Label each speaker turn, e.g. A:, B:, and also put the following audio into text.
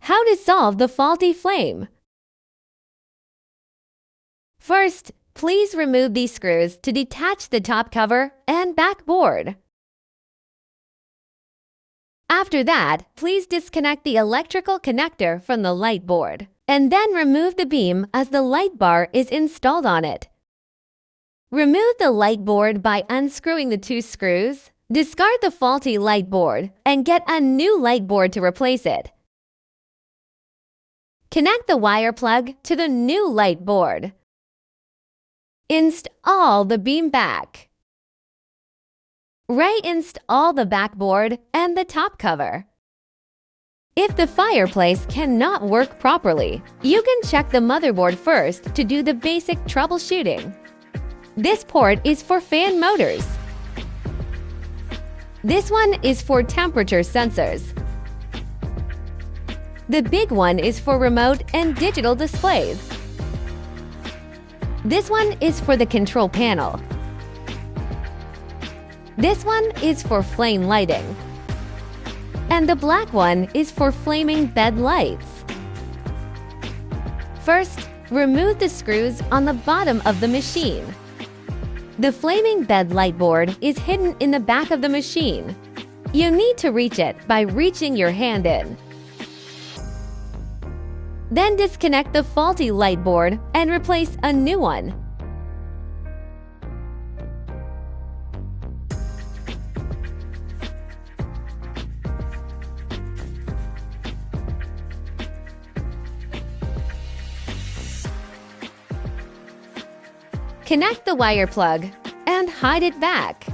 A: How to solve the faulty flame. First, please remove these screws to detach the top cover and backboard. After that, please disconnect the electrical connector from the light board, and then remove the beam as the light bar is installed on it. Remove the light board by unscrewing the two screws, discard the faulty light board, and get a new light board to replace it. Connect the wire plug to the new light board. Install the beam back. Reinstall the backboard and the top cover. If the fireplace cannot work properly, you can check the motherboard first to do the basic troubleshooting. This port is for fan motors. This one is for temperature sensors. The big one is for remote and digital displays. This one is for the control panel. This one is for flame lighting. And the black one is for flaming bed lights. First, remove the screws on the bottom of the machine. The flaming bed light board is hidden in the back of the machine. You need to reach it by reaching your hand in. Then disconnect the faulty light board and replace a new one. Connect the wire plug and hide it back.